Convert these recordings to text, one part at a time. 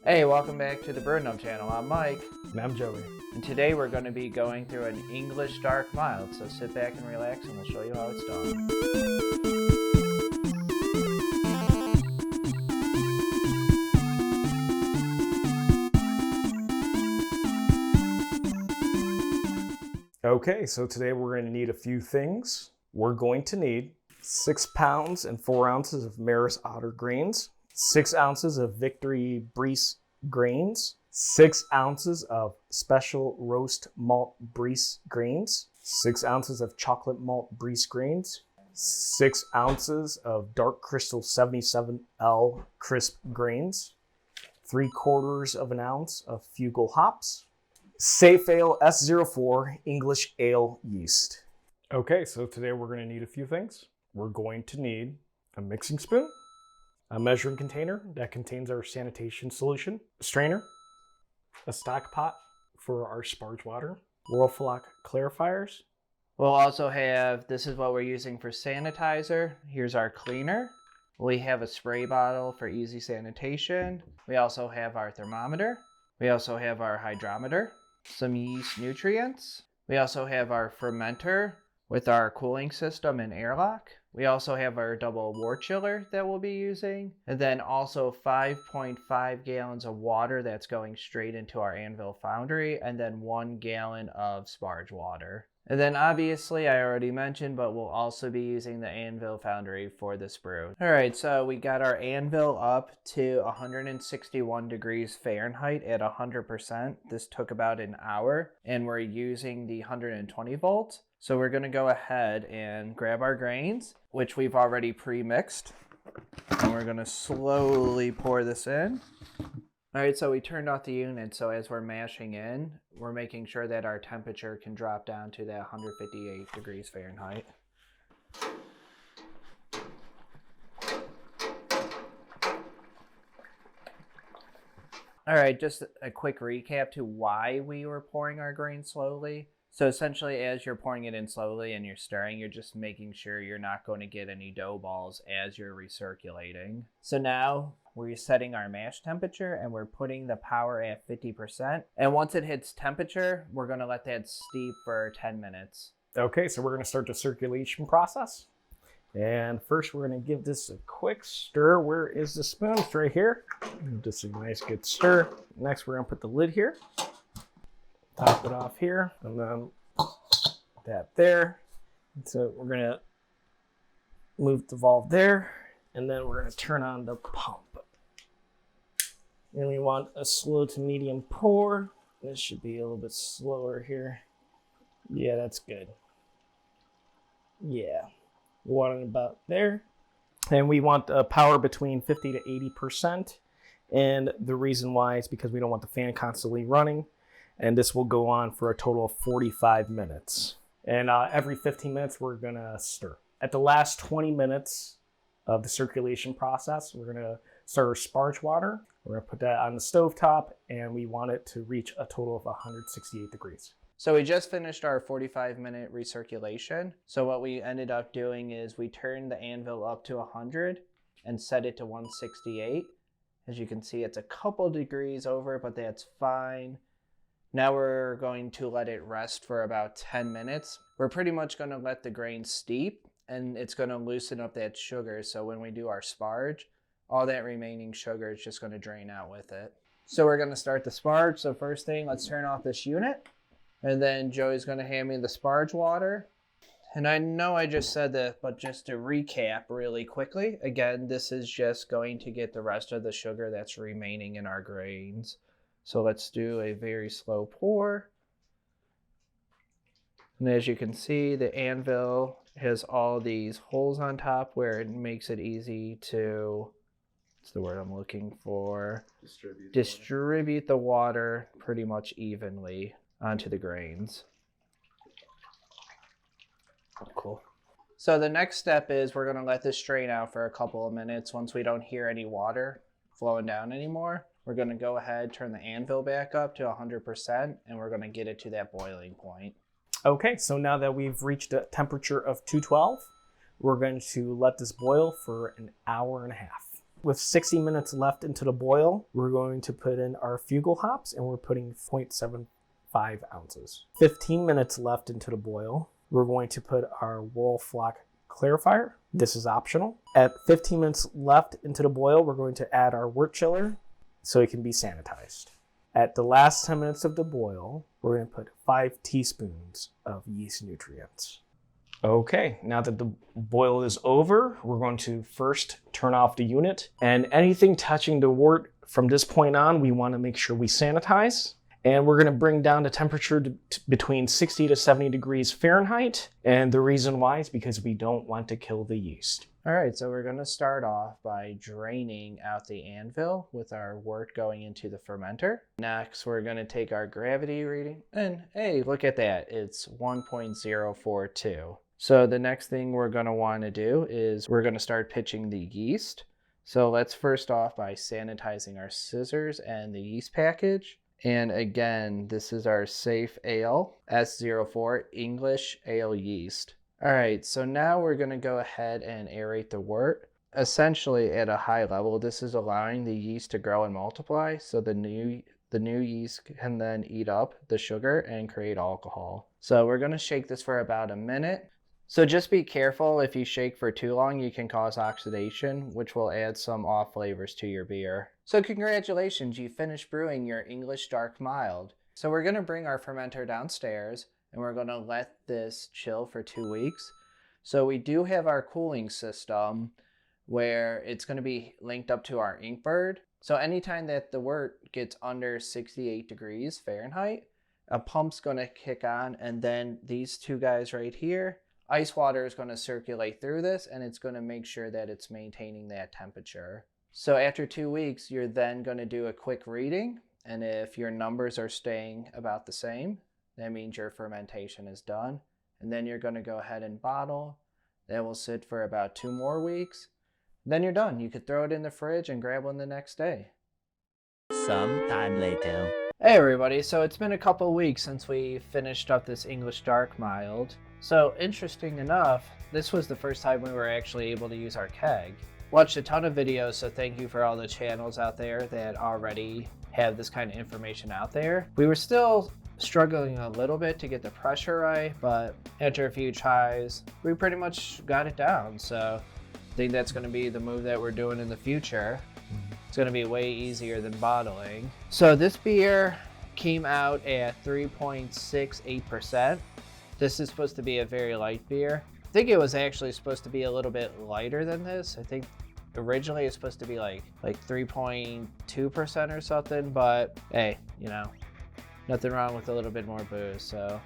Hey, welcome back to the Brewnubcle channel. I'm Mike. And I'm Joey. And today we're going to be going through an English dark mild, so sit back and relax and we'll show you how it's done. Okay, so today we're going to need a few things. We're going to need 6 pounds and 4 ounces of Maris Otter grains, 6 ounces of Victory Briess grains, 6 ounces of special roast malt Briess grains, 6 ounces of chocolate malt Briess grains, 6 ounces of dark crystal 77L crisp grains, 3/4 of an ounce of Fuggle hops, Safale S-04 English ale yeast. Okay, so today we're going to need a few things. We're going to need a mixing spoon, a measuring container that contains our sanitation solution, a strainer, a stock pot for our Sparge water, Whirlfloc clarifiers. We'll also have, this is what we're using for sanitizer. Here's our cleaner. We have a spray bottle for easy sanitation. We also have our thermometer. We also have our hydrometer, some yeast nutrients. We also have our fermenter with our cooling system and airlock. We also have our double Wort chiller that we'll be using. And then also 5.5 gallons of water that's going straight into our Anvil foundry. And then 1 gallon of Sparge water. And then obviously I already mentioned, but we'll also be using the Anvil foundry for this brew. All right, so we got our Anvil up to 161 degrees Fahrenheit at 100%. This took about an hour and we're using the 120 volt. So we're gonna go ahead and grab our grains, which we've already pre-mixed. And we're gonna slowly pour this in. All right, so we turned off the unit, so as we're mashing in, we're making sure that our temperature can drop down to that 158 degrees Fahrenheit. All right, just a quick recap to why we were pouring our grain slowly. So essentially, as you're pouring it in slowly and you're stirring, you're just making sure you're not going to get any dough balls as you're recirculating. So now we're setting our mash temperature and we're putting the power at 50%. And once it hits temperature, we're going to let that steep for 10 minutes. Okay, so we're going to start the circulation process. And first we're going to give this a quick stir. Where is the spoon? It's right here. Just a nice good stir. Next we're going to put the lid here. Top it off here, and then that there. So we're gonna move the valve there, and then we're gonna turn on the pump. And we want a slow to medium pour. This should be a little bit slower here. Yeah, that's good. Yeah, we want it about there. And we want power between 50 to 80%. And the reason why is because we don't want the fan constantly running. And this will go on for a total of 45 minutes. And every 15 minutes, we're gonna stir. At the last 20 minutes of the circulation process, we're gonna start our Sparge water. We're gonna put that on the stovetop, and we want it to reach a total of 168 degrees. So we just finished our 45-minute recirculation. So what we ended up doing is we turned the Anvil up to 100 and set it to 168. As you can see, it's a couple degrees over, but that's fine. Now we're going to let it rest for about 10 minutes. We're pretty much going to let the grain steep, and it's going to loosen up that sugar. So when we do our Sparge, all that remaining sugar is just going to drain out with it. So we're going to start the Sparge. So first thing, let's turn off this unit. And then Joey's going to hand me the Sparge water. And I know I just said that, but just to recap really quickly, again, this is just going to get the rest of the sugar that's remaining in our grains. So let's do a very slow pour. And as you can see, the Anvil has all these holes on top where it makes it easy to, what's the word I'm looking for? Distribute the water pretty much evenly onto the grains. Cool. So the next step is we're going to let this strain out for a couple of minutes. Once we don't hear any water flowing down anymore, we're going to go ahead, turn the Anvil back up to 100%, and we're going to get it to that boiling point. Okay, so now that we've reached a temperature of 212, we're going to let this boil for an hour and a half. With 60 minutes left into the boil, we're going to put in our Fuggle hops, and we're putting 0.75 ounces. 15 minutes left into the boil, we're going to put our Whirlfloc clarifier. This is optional. At 15 minutes left into the boil, we're going to add our wort chiller so it can be sanitized. At the last 10 minutes of the boil, we're going to put 5 teaspoons of yeast nutrients. Okay, now that the boil is over, we're going to first turn off the unit. And anything touching the wort from this point on, we want to make sure we sanitize. And we're going to bring down the temperature to between 60 to 70 degrees Fahrenheit. And the reason why is because we don't want to kill the yeast. All right, so we're going to start off by draining out the Anvil with our wort going into the fermenter. Next, we're going to take our gravity reading. And hey, look at that. It's 1.042. So the next thing we're going to want to do is we're going to start pitching the yeast. So let's first off by sanitizing our scissors and the yeast package. And again, this is our Safale S-04 English ale yeast. All right, so now we're going to go ahead and aerate the wort. Essentially, at a high level, this is allowing the yeast to grow and multiply, so the new yeast can then eat up the sugar and create alcohol. So we're going to shake this for about a minute. So just be careful, if you shake for too long, you can cause oxidation, which will add some off flavors to your beer. So congratulations, you finished brewing your English Dark Mild. So we're going to bring our fermenter downstairs, and we're going to let this chill for 2 weeks. So we do have our cooling system where it's going to be linked up to our InkBird. So anytime that the wort gets under 68 degrees Fahrenheit, a pump's going to kick on, and then these two guys right here, ice water is going to circulate through this, and it's going to make sure that it's maintaining that temperature. So after 2 weeks, you're then going to do a quick reading, and if your numbers are staying about the same, that means your fermentation is done. And then you're going to go ahead and bottle. That will sit for about 2 more weeks. Then you're done. You could throw it in the fridge and grab one the next day. Some time later. Hey everybody, so it's been a couple weeks since we finished up this English Dark Mild. So interesting enough, this was the first time we were actually able to use our keg. Watched a ton of videos, so thank you for all the channels out there that already have this kind of information out there. We were still struggling a little bit to get the pressure right, but after a few tries, we pretty much got it down. So I think that's going to be the move that we're doing in the future. It's going to be way easier than bottling. So this beer came out at 3.68%. This is supposed to be a very light beer. I think it was actually supposed to be a little bit lighter than this. I think originally it's supposed to be like 3.2% or something, but hey, you know, nothing wrong with a little bit more booze. So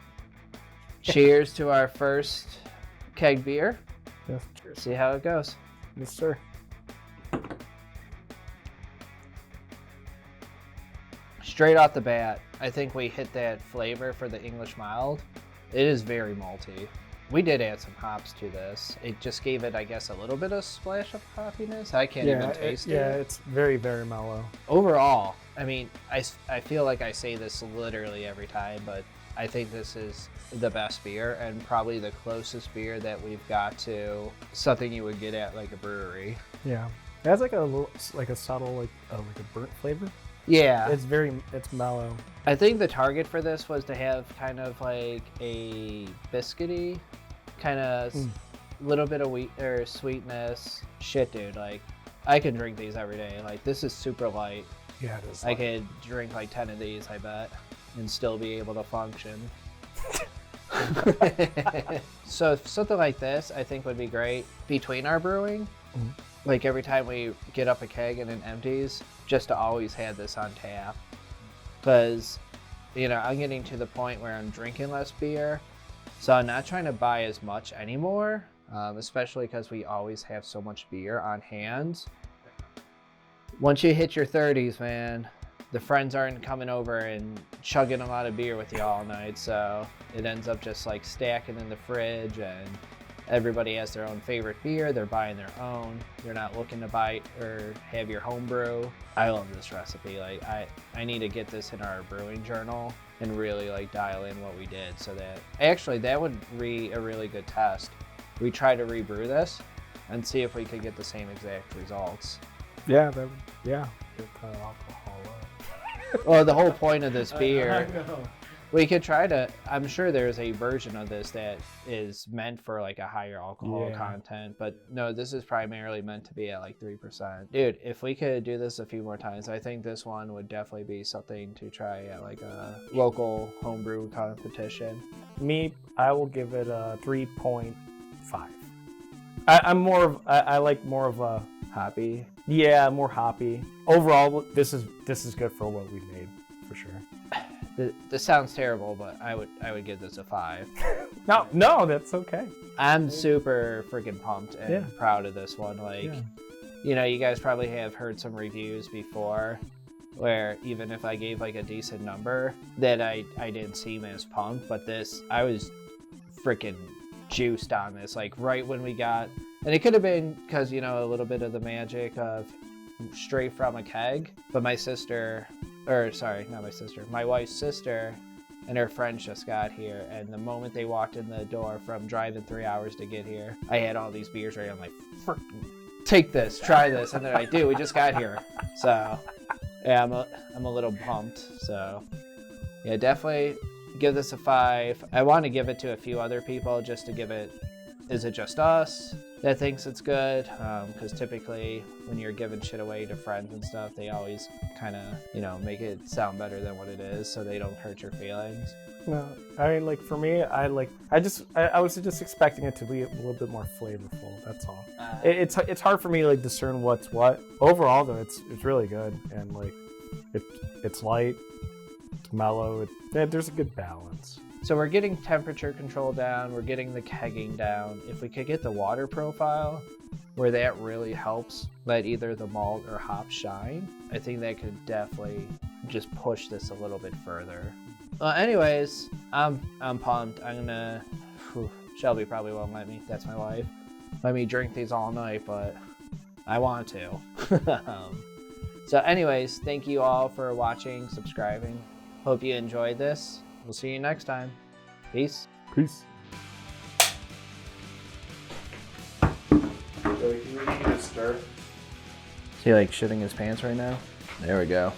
cheers to our first keg beer. Yes, cheers. See how it goes. Yes, sir. Straight off the bat, I think we hit that flavor for the English Mild. It is very malty. We did add some hops to this. It just gave it, I guess, a little bit of splash of hoppiness. I can't even taste it. Yeah, it's very, very mellow. Overall, I mean, I feel like I say this literally every time, but I think this is the best beer and probably the closest beer that we've got to something you would get at like a brewery. Yeah, it has like a little, like a subtle, like a burnt flavor. Yeah, it's mellow. I think the target for this was to have kind of like a biscuity, kind of little bit of wheat or sweetness. Shit, dude, like I can drink these every day. Like this is super light. Yeah, it is. I could drink like 10 of these, I bet, and still be able to function. So something like this, I think would be great between our brewing. Like every time we get up a keg and it empties, just to always have this on tap. Because, you know, I'm getting to the point where I'm drinking less beer, so I'm not trying to buy as much anymore, especially because we always have so much beer on hand. Once you hit your 30s, man, the friends aren't coming over and chugging a lot of beer with you all night, so it ends up just like stacking in the fridge, and everybody has their own favorite beer. They're buying their own. They're not looking to buy or have your home brew. I love this recipe. Like I need to get this in our brewing journal and really like dial in what we did, so that actually that would be a really good test. We try to rebrew this and see if we could get the same exact results. Yeah, that would, yeah. Get that alcohol up. Well, the whole point of this I beer, know. we could try to, I'm sure there's a version of this that is meant for like a higher alcohol content, but no, this is primarily meant to be at like 3%. Dude, if we could do this a few more times, I think this one would definitely be something to try at like a local homebrew competition. Me, I will give it a 3.5. I'm more of, I like more of a Hoppy. Yeah, more hoppy. Overall, this is good for what we made, for sure. This sounds terrible, but I would give this a 5. No, that's okay. I'm super freaking pumped and proud of this one. Like, you know, you guys probably have heard some reviews before where even if I gave like a decent number, that I didn't seem as pumped, but this, I was freaking juiced on this. Like right when we got, and it could have been because, you know, a little bit of the magic of straight from a keg, but my sister, or sorry, not my sister, my wife's sister and her friends just got here, and the moment they walked in the door from driving 3 hours to get here, I had all these beers ready. I'm like, take this, try this, and they're like, dude, we just got here. So yeah, I'm a little pumped. So yeah, definitely give this a 5. I want to give it to a few other people just to give it, is it just us that thinks it's good? Because typically when you're giving shit away to friends and stuff, they always kind of, you know, make it sound better than what it is so they don't hurt your feelings. No, I mean, like for me, I was just expecting it to be a little bit more flavorful. That's all. It's hard for me to like discern what's what. Overall, though, it's really good, and like it's light, it's mellow. There's a good balance. So we're getting temperature control down, we're getting the kegging down. If we could get the water profile where that really helps let either the malt or hop shine, I think that could definitely just push this a little bit further. Anyways, I'm pumped. I'm gonna, Shelby probably won't let me, that's my wife, let me drink these all night, but I want to. So anyways, thank you all for watching, subscribing. Hope you enjoyed this. We'll see you next time. Peace. Peace. Is he like shitting his pants right now? There we go.